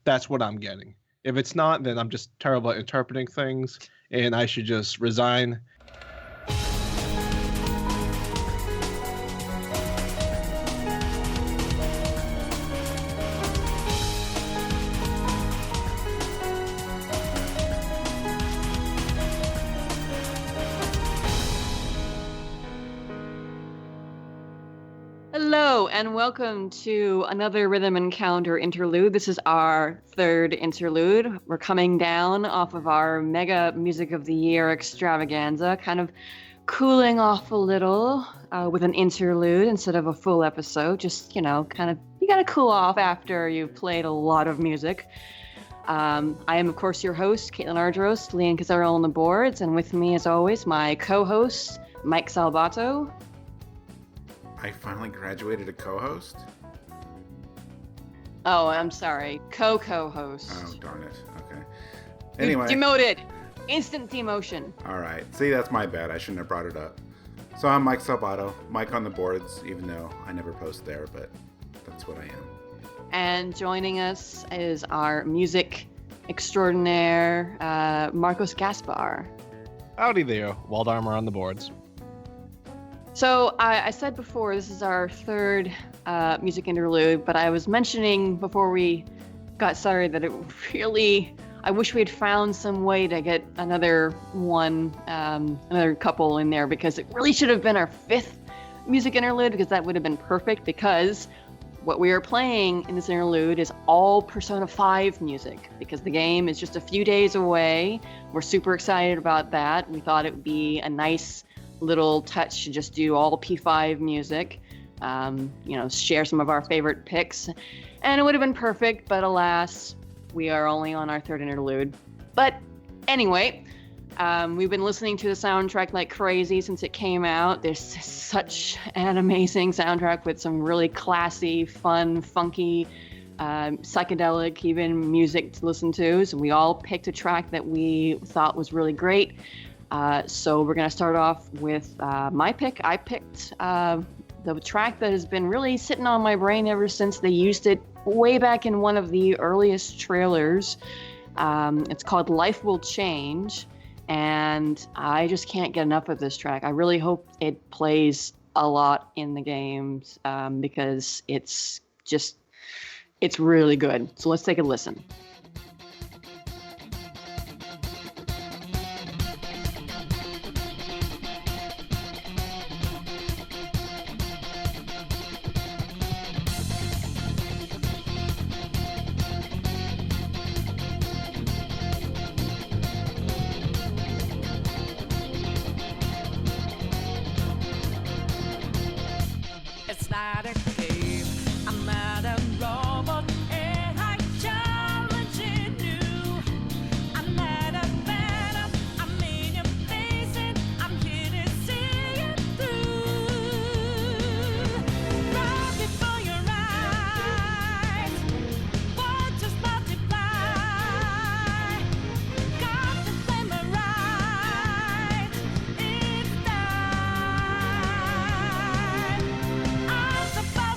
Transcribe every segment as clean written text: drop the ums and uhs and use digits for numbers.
that's what I'm getting. If it's not, then I'm just terrible at interpreting things, and I should just resign. Hello, and welcome to another Rhythm Encounter interlude. This is our third interlude. We're coming down off of our mega music of the year extravaganza, kind of cooling off a little with an interlude instead of a full episode. Just, you gotta cool off after you've played a lot of music. I am, of course, your host, Caitlin Argyros, Leanne Cazzaro on the boards, and with me, as always, my co-host, Mike Salbato. I finally graduated to co-host? Oh, I'm sorry. Co-host. Oh, darn it. Okay. Anyway. Demoted. Instant demotion. All right. See, that's my bad. I shouldn't have brought it up. So I'm Mike Salbato. Mike on the boards, even though I never post there, but that's what I am. And joining us is our music extraordinaire, Marcos Gaspar. Howdy there, Waldeimer on the boards. So I said before, this is our third music interlude, but I was mentioning before we got started that I wish we had found some way to get another couple in there, because it really should have been our fifth music interlude, because that would have been perfect, because what we are playing in this interlude is all Persona 5 music, because the game is just a few days away. We're super excited about that. We thought it would be a nice little touch to just do all P5 music, share some of our favorite picks, and it would have been perfect, but alas, we are only on our third interlude. But anyway, we've been listening to the soundtrack like crazy since it came out. There's such an amazing soundtrack with some really classy, fun, funky, psychedelic even music to listen to. So we all picked a track that we thought was really great. So we're going to start off with my pick. I picked the track that has been really sitting on my brain ever since they used it way back in one of the earliest trailers. It's called Life Will Change, and I just can't get enough of this track. I really hope it plays a lot in the games, because it's really good. So let's take a listen. Supposed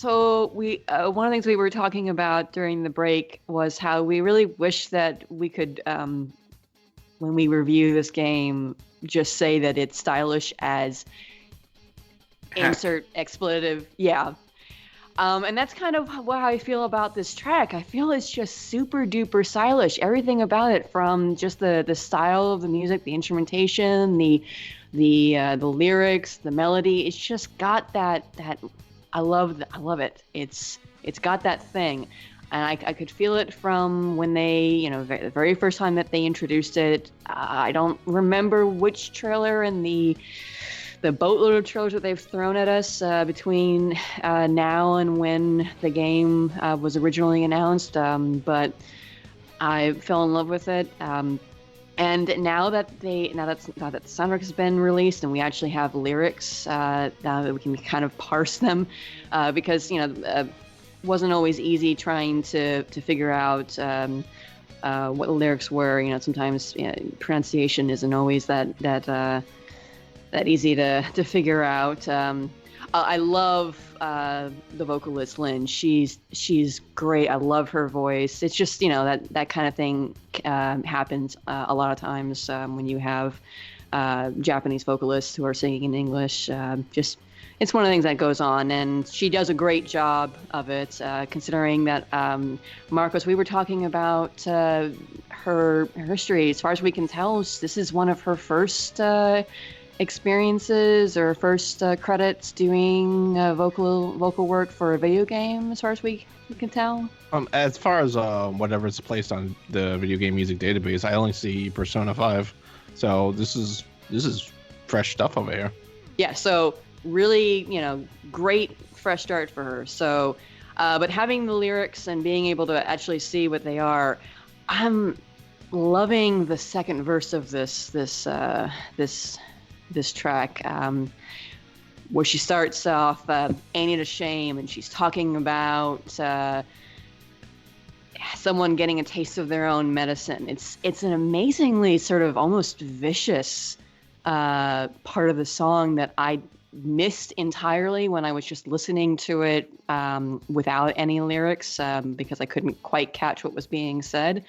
So we one of the things we were talking about during the break was how we really wish that we could, when we review this game, just say that it's stylish as insert expletive. Yeah. And that's kind of how I feel about this track. I feel it's just super duper stylish. Everything about it, from just the style of the music, the instrumentation, the lyrics, the melody. It's just got that I love it. It's got that thing, and I could feel it from when they, the very first time that they introduced it. I don't remember which trailer and the boatload of trailers that they've thrown at us between now and when the game was originally announced, but I fell in love with it. And now that the soundtrack has been released and we actually have lyrics, now that we can kind of parse them, because wasn't always easy trying to figure out what the lyrics were. Sometimes pronunciation isn't always that easy to figure out. I love the vocalist Lynn. She's great. I love her voice. It's just that kind of thing happens a lot of times when you have Japanese vocalists who are singing in English. It's one of the things that goes on, and she does a great job of it. Considering that, Marcos, we were talking about her history. As far as we can tell, this is one of her first experiences or first credits doing vocal work for a video game, as far as we can tell. As far as whatever's placed on the video game music database, I only see Persona 5, so this is fresh stuff over here. Yeah, so really, great fresh start for her. So, but having the lyrics and being able to actually see what they are, I'm loving the second verse of this track, where she starts off, "Ain't it a shame?" and she's talking about someone getting a taste of their own medicine. It's an amazingly sort of almost vicious part of the song that I missed entirely when I was just listening to it without any lyrics, because I couldn't quite catch what was being said.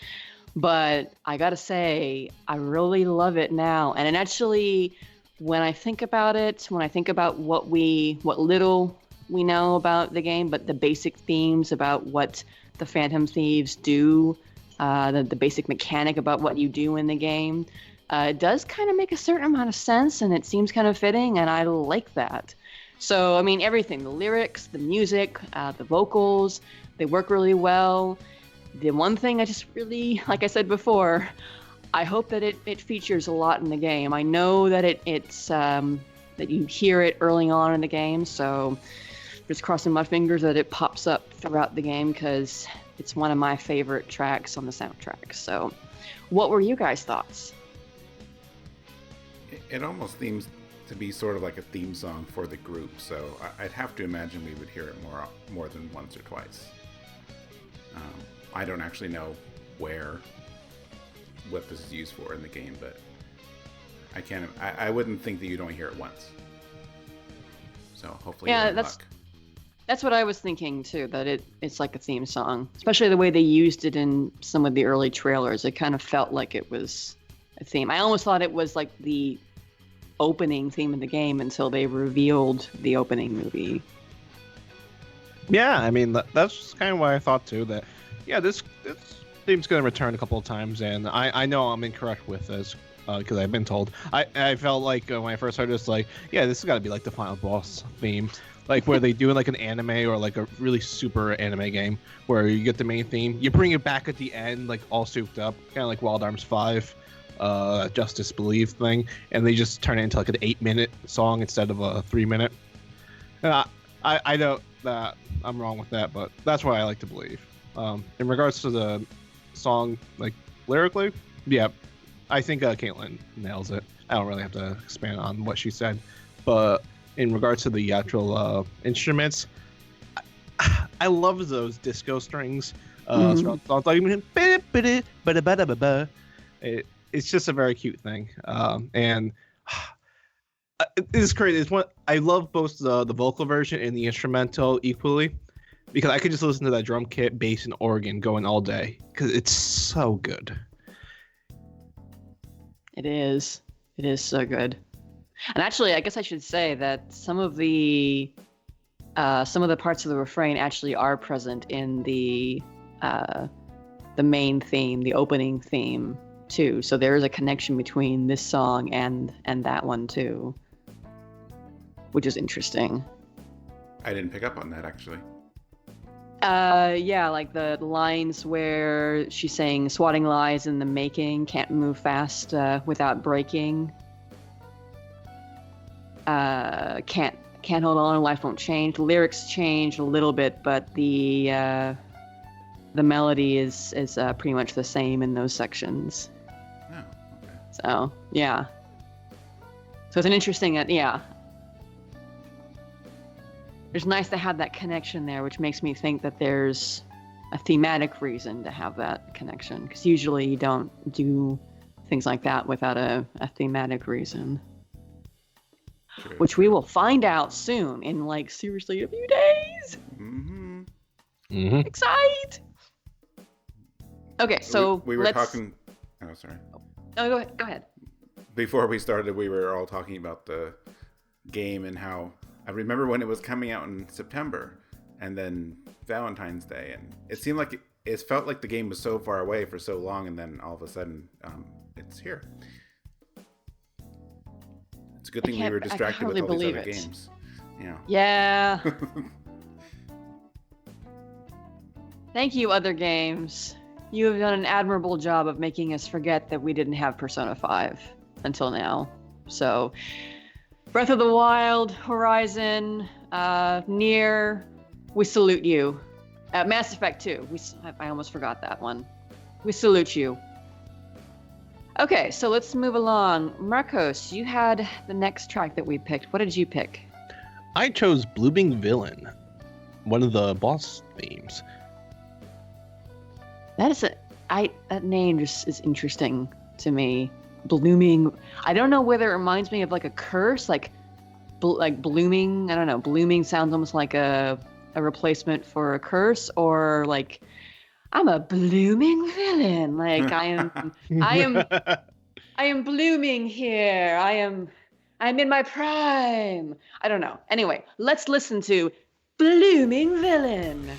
But I gotta say, I really love it now, and it actually, when I think about it, when I think about what little we know about the game, but the basic themes about what the Phantom Thieves do, the basic mechanic about what you do in the game, it does kind of make a certain amount of sense, and it seems kind of fitting, and I like that. So, I mean, everything, the lyrics, the music, the vocals, they work really well. The one thing I just really, like I said before, I hope that it features a lot in the game. I know that it's that you hear it early on in the game, so just crossing my fingers that it pops up throughout the game, because it's one of my favorite tracks on the soundtrack. So, what were you guys' thoughts? It almost seems to be sort of like a theme song for the group, so I'd have to imagine we would hear it more than once or twice. I don't actually know what this is used for in the game, but I wouldn't think that you don't hear it once. So hopefully, yeah, that's what I was thinking too. That it's like a theme song, especially the way they used it in some of the early trailers. It kind of felt like it was a theme. I almost thought it was like the opening theme of the game until they revealed the opening movie. Yeah, I mean that's kind of what I thought too. That this theme's going to return a couple of times, and I know I'm incorrect with this because I've been told. I felt like when I first heard this, like, this has got to be like the final boss theme, like where they do like an anime or like a really super anime game where you get the main theme, you bring it back at the end, like all souped up, kind of like Wild Arms 5, Justice Believe thing, and they just turn it into like an 8-minute song instead of a 3-minute. I know that I'm wrong with that, but that's what I like to believe. In regards to the song, like lyrically, I think Caitlin nails it. I don't really have to expand on what she said, but in regards to the actual instruments, I love those disco strings. It's just a very cute thing, and It's crazy. It's one I love both the vocal version and the instrumental equally, because I could just listen to that drum kit, bass, and organ going all day because it's so good. It is. It is so good. And actually, I guess I should say that some of the parts of the refrain actually are present in the main theme, the opening theme too. So there is a connection between this song and that one too, which is interesting. I didn't pick up on that actually. Yeah, like the lines where she's saying swatting lies in the making, can't move fast without breaking. Can't hold on, life won't change. The lyrics change a little bit, but the melody is pretty much the same in those sections. Oh, okay. So yeah. So it's an interesting, yeah. It's nice to have that connection there, which makes me think that there's a thematic reason to have that connection, because usually you don't do things like that without a thematic reason. True. Which we will find out soon, in like seriously a few days. Mm-hmm. Mm-hmm. Excite! Okay, so we were let's... talking. Oh, sorry. No, go ahead. Before we started, we were all talking about the game and how I remember when it was coming out in September, and then Valentine's Day, and it seemed like it felt like the game was so far away for so long, and then all of a sudden, it's here. It's a good thing we were distracted with all these other games. Yeah. Yeah. Thank you, other games. You have done an admirable job of making us forget that we didn't have Persona 5 until now. So, Breath of the Wild, Horizon, Nier, we salute you. Mass Effect 2, I almost forgot that one. We salute you. Okay, so let's move along. Marcos, you had the next track that we picked. What did you pick? I chose Blooming Villain, one of the boss themes. That name just is interesting to me. Blooming. I don't know whether it reminds me of like a curse, like blooming. I don't know. Blooming sounds almost like a replacement for a curse, or like I'm a blooming villain. Like I am blooming here. I'm in my prime. I don't know. Anyway, let's listen to Blooming Villain.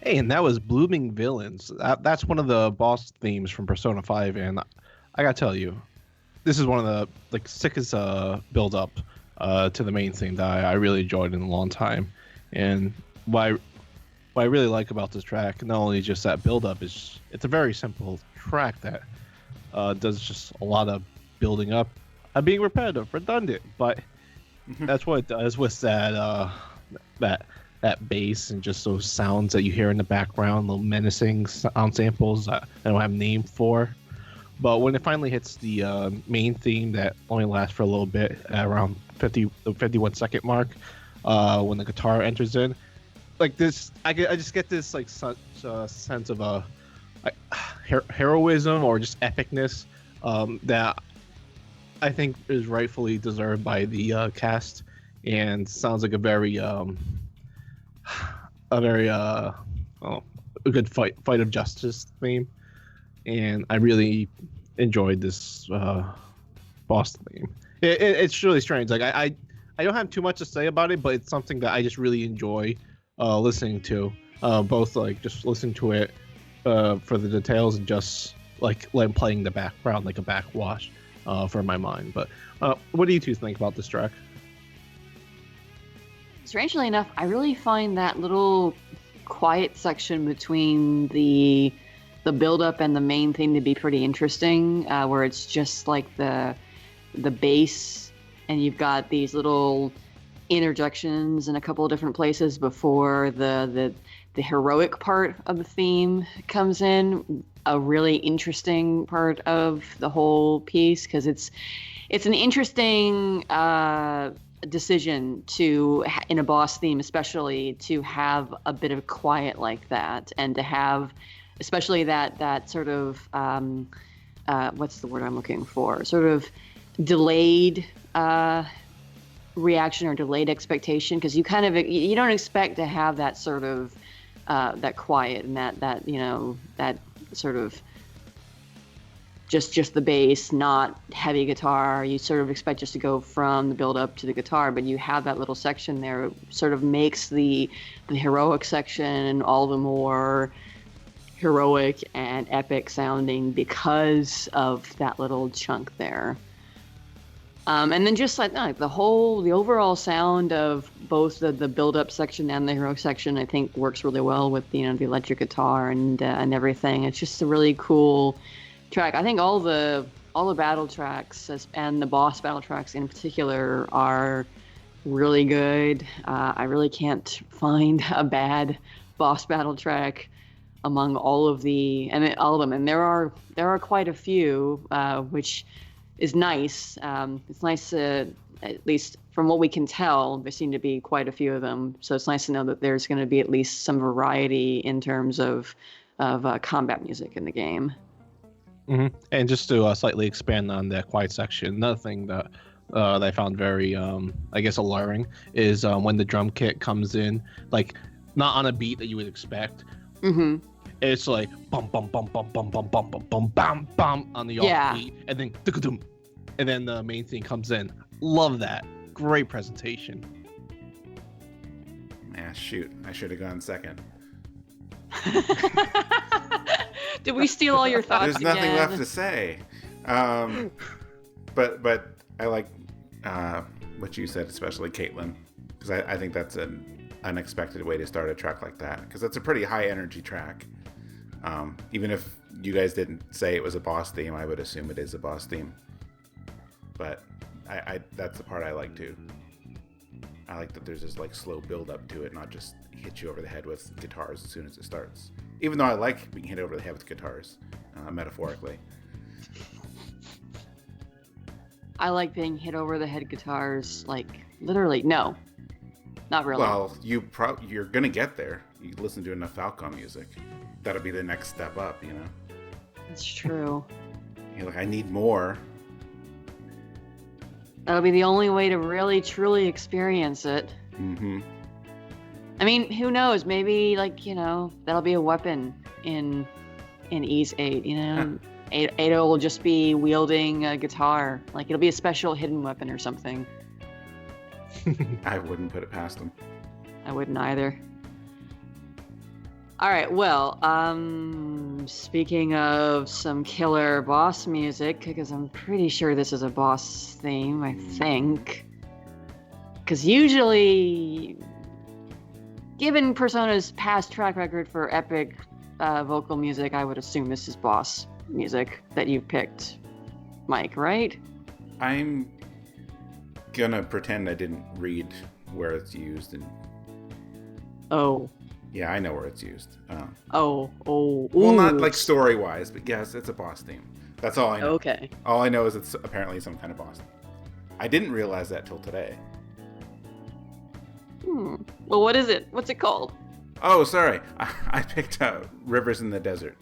Hey, and that was Blooming Villains. That's one of the boss themes from Persona 5, and I gotta tell you, this is one of the sickest build up to the main theme that I really enjoyed in a long time. And what I really like about this track, not only just that build up, is it's a very simple track that does just a lot of building up, being repetitive, redundant, but that's what it does with that bass and just those sounds that you hear in the background, little menacing sound samples that I don't have a name for. But when it finally hits the main theme that only lasts for a little bit, at around the 51 second mark, when the guitar enters in, like this, I just get this like such a sense of heroism or just epicness that I think is rightfully deserved by the cast, and sounds like a good fight of justice theme. And I really enjoyed this boss theme. It's really strange. Like I don't have too much to say about it, but it's something that I just really enjoy listening to. Both like just listen to it for the details and just like playing the background like a backwash for my mind. But what do you two think about this track? Strangely enough, I really find that little quiet section between the build-up and the main theme to be pretty interesting, where it's just like the bass, and you've got these little interjections in a couple of different places before the heroic part of the theme comes in. A really interesting part of the whole piece, because it's an interesting decision to, in a boss theme especially, to have a bit of quiet like that, and to have especially that sort of what's the word I'm looking for, sort of delayed reaction or delayed expectation, because you don't expect to have that sort of that quiet and that you know, that sort of just the bass, not heavy guitar. You sort of expect just to go from the build up to the guitar, but you have that little section there. It sort of makes the heroic section all the more heroic and epic sounding because of that little chunk there. And then just like the overall sound of both the build-up section and the heroic section, I think works really well with the electric guitar and everything. It's just a really cool track. I think all the battle tracks and the boss battle tracks in particular are really good. I really can't find a bad boss battle track among all of them, and there are quite a few, which is nice. It's nice to, at least from what we can tell, there seem to be quite a few of them. So it's nice to know that there's going to be at least some variety in terms of combat music in the game. Mm-hmm. And just to slightly expand on that quiet section, another thing that I found very, I guess, alluring is when the drum kit comes in, like not on a beat that you would expect. Mm-hmm. It's like bum bum bum bum bum bum bum bum bum bum bum on the off beat, and then and then the main thing comes in. Love that. Great presentation. Yeah, shoot, I should have gone second. Did we steal all your thoughts? There's nothing again? left to say. But I like what you said, especially Caitlin, because I think that's an unexpected way to start a track like that, because that's a pretty high energy track. Even if you guys didn't say it was a boss theme, I would assume it is a boss theme. But I that's the part I like too. I like that there's this like slow build up to it, not just hit you over the head with guitars as soon as it starts. Even though I like being hit over the head with guitars, metaphorically. I like being hit over the head guitars, like literally. No, not really. Well, you're gonna get there. You listen to enough Falcon music. That'll be the next step up, you know. It's true. You're like, I need more. That'll be the only way to really truly experience it. Mm-hmm. I mean, who knows? Maybe that'll be a weapon in Ys 8. Ada will just be wielding a guitar. Like it'll be a special hidden weapon or something. I wouldn't put it past them. I wouldn't either. All right, well, speaking of some killer boss music, because I'm pretty sure this is a boss theme, I think. Because usually, given Persona's past track record for epic vocal music, I would assume this is boss music that you picked, Mike, right? I'm gonna pretend I didn't read where it's used, and Oh. yeah, I know where it's used. Oh. Well, not like story-wise, but yes, it's a boss theme. That's all I know. Okay. All I know is it's apparently some kind of boss theme. I didn't realize that till today. Well, what is it? What's it called? Oh, sorry. I picked Rivers in the Desert.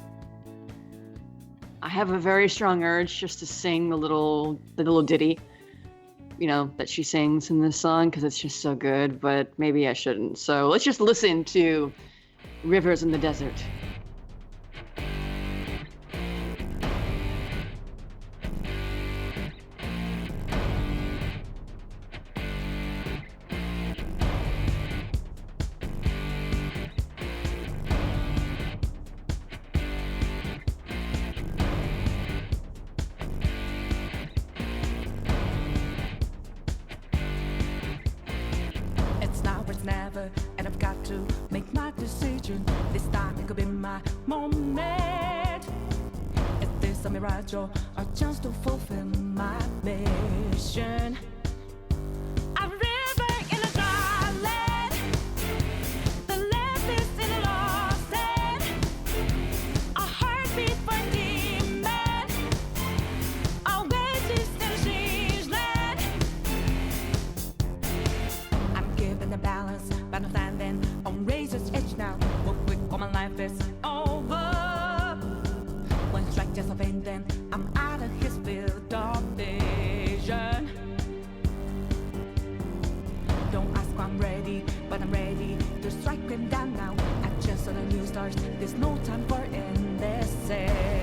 I have a very strong urge just to sing the little ditty, that she sings in this song because it's just so good, but maybe I shouldn't. So let's just listen to Rivers in the Desert. Never, and I've got to make my decision. This time it could be my moment. Is this a mirage or a chance to fulfill my mission? A river in a dry land, the left is in a lost land, a heartbeat for a demon, always is in a strange land. I'm giving the balance, but I'm standing on razor's edge now. Real quick, all my life is over. One strike just a pain, then I'm out of his field of vision. Don't ask why I'm ready, but I'm ready to strike him down now. I just saw the new stars, there's no time for indecision.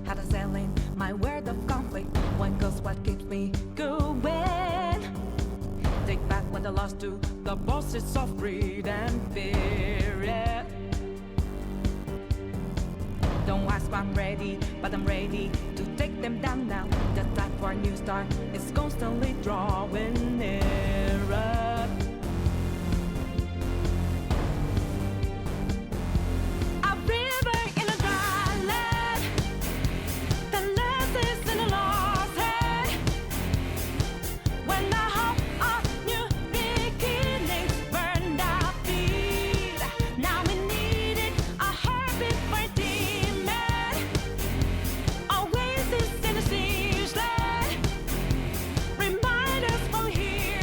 Had a selling my word of conflict. One goes what keeps me going. Take back when the lost to the bosses of greed and fear. Yeah. Don't ask why I'm ready, but I'm ready to take them down now. The time for a new start is constantly drawing nearer. Remind us from here.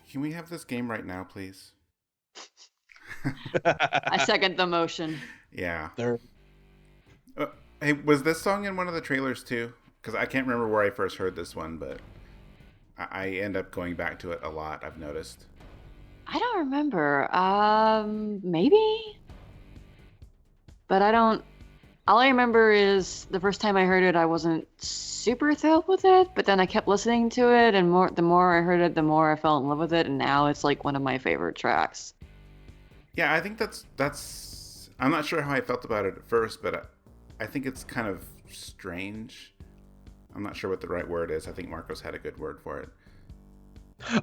Can we have this game right now, please? I second the motion. Yeah. There. Hey, was this song in one of the trailers too? Because I can't remember where I first heard this one, but I end up going back to it a lot, I've noticed. I don't remember. Maybe? But I don't... All I remember is the first time I heard it, I wasn't super thrilled with it, but then I kept listening to it, and the more I heard it, the more I fell in love with it, and now it's like one of my favorite tracks. Yeah, I think that's... I'm not sure how I felt about it at first, but I think it's kind of strange. I'm not sure what the right word is. I think Marcos had a good word for it.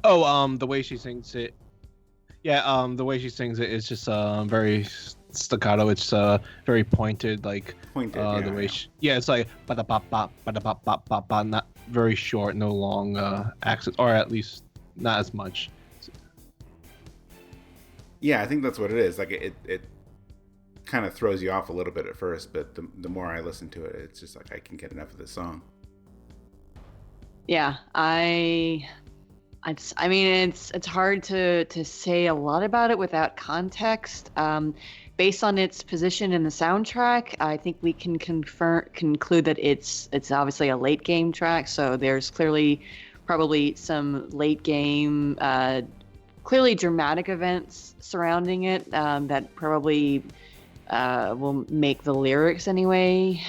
Oh, the way she sings it. Yeah, the way she sings it is just very staccato. It's very pointed, like Pointed, the way it's like ba-da-bop-bop, ba-da-bop-bop-bop, not very short, no long accents, or at least not as much. Yeah, I think that's what it is. Like it kind of throws you off a little bit at first, but the more I listen to it, it's just like I can get enough of this song. Yeah, I mean, it's hard to say a lot about it without context. Based on its position in the soundtrack, I think we can conclude that it's obviously a late game track. So there's clearly probably some late game, clearly dramatic events surrounding it that probably will make the lyrics anyway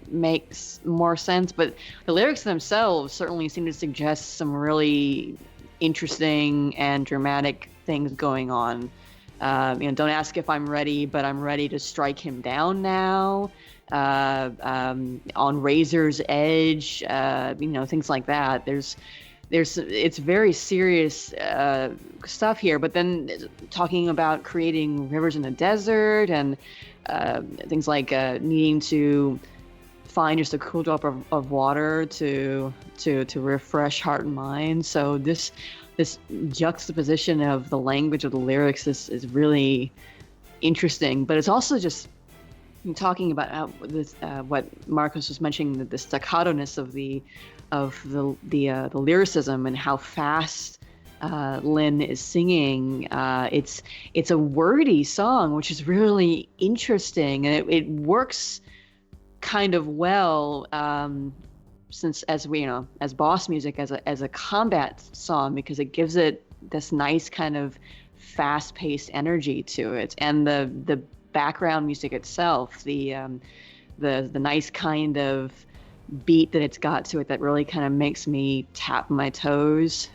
makes more sense. But the lyrics themselves certainly seem to suggest some really interesting and dramatic things going on. Don't ask if I'm ready, but I'm ready to strike him down now. On razor's edge, things like that. It's very serious stuff here, but then talking about creating rivers in the desert and things like needing to find just a cool drop of water to refresh heart and mind. So this juxtaposition of the language of the lyrics is really interesting, but it's also just talking about what Marcos was mentioning, the staccato-ness of the lyricism and how fast Lynn is singing. It's a wordy song, which is really interesting, and it works kind of well since as boss music as a combat song, because it gives it this nice kind of fast-paced energy to it, and the background music itself, the nice kind of beat that it's got to it that really kind of makes me tap my toes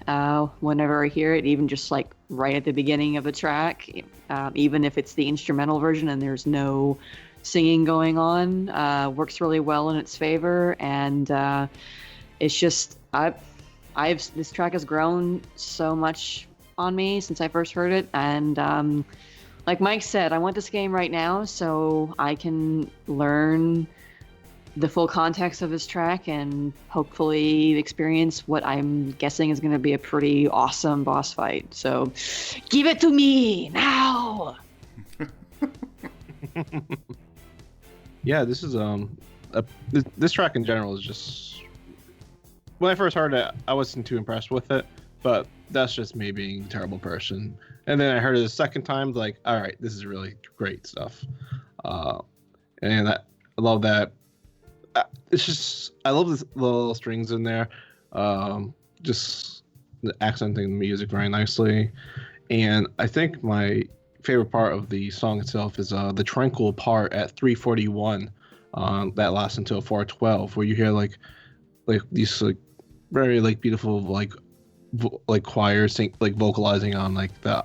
whenever I hear it, even just like right at the beginning of the track, even if it's the instrumental version and there's no singing going on, works really well in its favor. And it's just this track has grown so much on me since I first heard it, and like Mike said, I want this game right now so I can learn the full context of this track and hopefully experience what I'm guessing is going to be a pretty awesome boss fight. So give it to me now. Yeah, this is this track in general is just, when I first heard it, I wasn't too impressed with it, but that's just me being a terrible person. And then I heard it a second time, like, all right, this is really great stuff. And I love that. It's just, I love the little strings in there. Just accenting the music very nicely. And I think my favorite part of the song itself is the tranquil part at 3:41 that lasts until 4:12, where you hear like these like very like beautiful like choirs like vocalizing on like the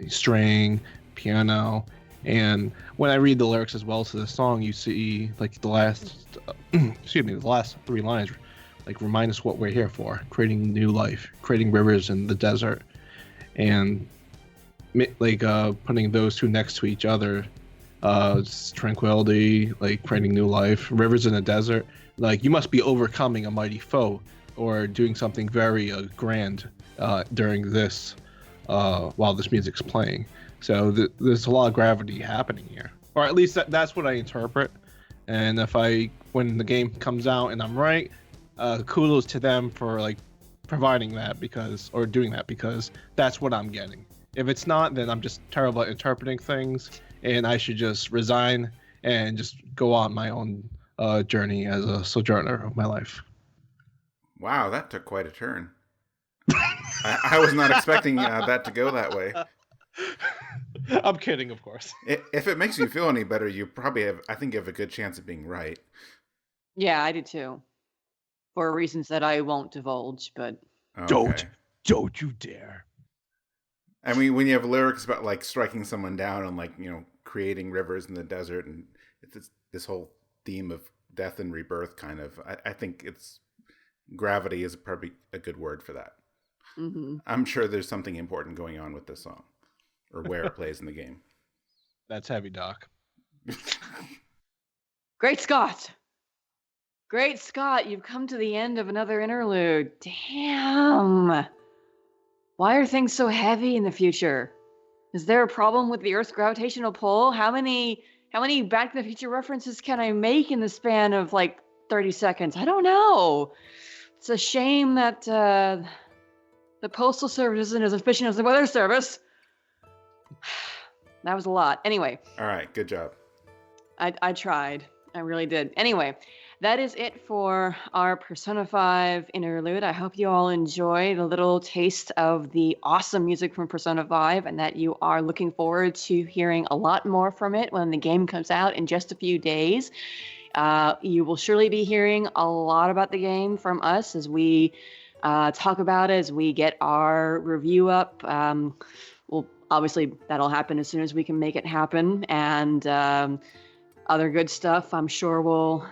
string, piano. And when I read the lyrics as well to the song, you see like the last the last three lines like remind us what we're here for: creating new life, creating rivers in the desert. And like putting those two next to each other, tranquility, like creating new life, rivers in the desert, like you must be overcoming a mighty foe or doing something very grand during this while this music's playing. So there's a lot of gravity happening here, or at least that's what I interpret. And when the game comes out and I'm right, kudos to them for providing that or doing that because that's what I'm getting. If it's not, then I'm just terrible at interpreting things, and I should just resign and just go on my own journey as a sojourner of my life. Wow, that took quite a turn. I was not expecting that to go that way. I'm kidding, of course. If it makes you feel any better, you probably have, I think you have a good chance of being right. Yeah, I do too. For reasons that I won't divulge, but... Okay. Don't you dare. I mean, when you have lyrics about like striking someone down and like, creating rivers in the desert, and it's this whole theme of death and rebirth kind of, I think gravity is probably a good word for that. Mm-hmm. I'm sure there's something important going on with this song or where it plays in the game. That's heavy, Doc. Great Scott! Great Scott, you've come to the end of another interlude. Damn! Why are things so heavy in the future? Is there a problem with the Earth's gravitational pull? How many Back to the Future references can I make in the span of like 30 seconds? I don't know. It's a shame that the Postal Service isn't as efficient as the Weather Service. That was a lot. Anyway. All right, good job. I tried. I really did. Anyway, that is it for our Persona 5 interlude. I hope you all enjoyed a little taste of the awesome music from Persona 5 and that you are looking forward to hearing a lot more from it when the game comes out in just a few days. You will surely be hearing a lot about the game from us as we talk about it, as we get our review up. Well, obviously, that'll happen as soon as we can make it happen. And other good stuff, I'm sure, will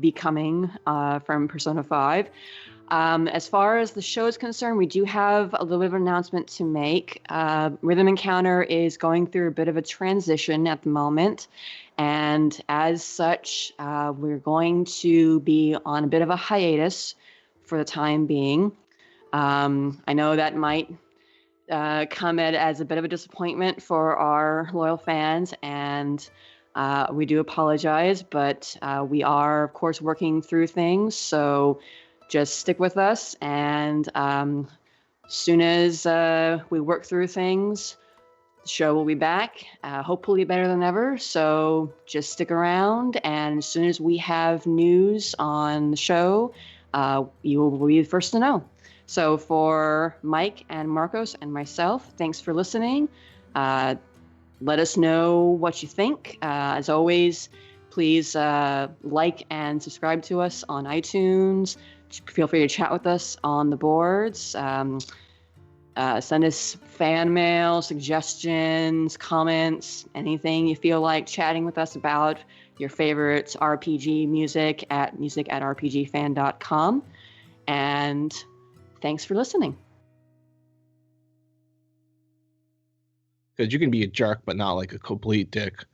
be coming from Persona 5. As far as the show is concerned, we do have a little bit of an announcement to make. Rhythm Encounter is going through a bit of a transition at the moment. And as such, we're going to be on a bit of a hiatus for the time being. I know that might come as a bit of a disappointment for our loyal fans, and we do apologize, but we are, of course, working through things. So just stick with us, and soon as we work through things, the show will be back, hopefully better than ever. So just stick around, and as soon as we have news on the show, you will be the first to know. So for Mike and Marcos and myself, thanks for listening. Let us know what you think. As always, please like and subscribe to us on iTunes. Feel free to chat with us on the boards. Send us fan mail, suggestions, comments, anything you feel like chatting with us about your favorite RPG music at rpgfan.com. And thanks for listening. Because you can be a jerk, but not like a complete dick.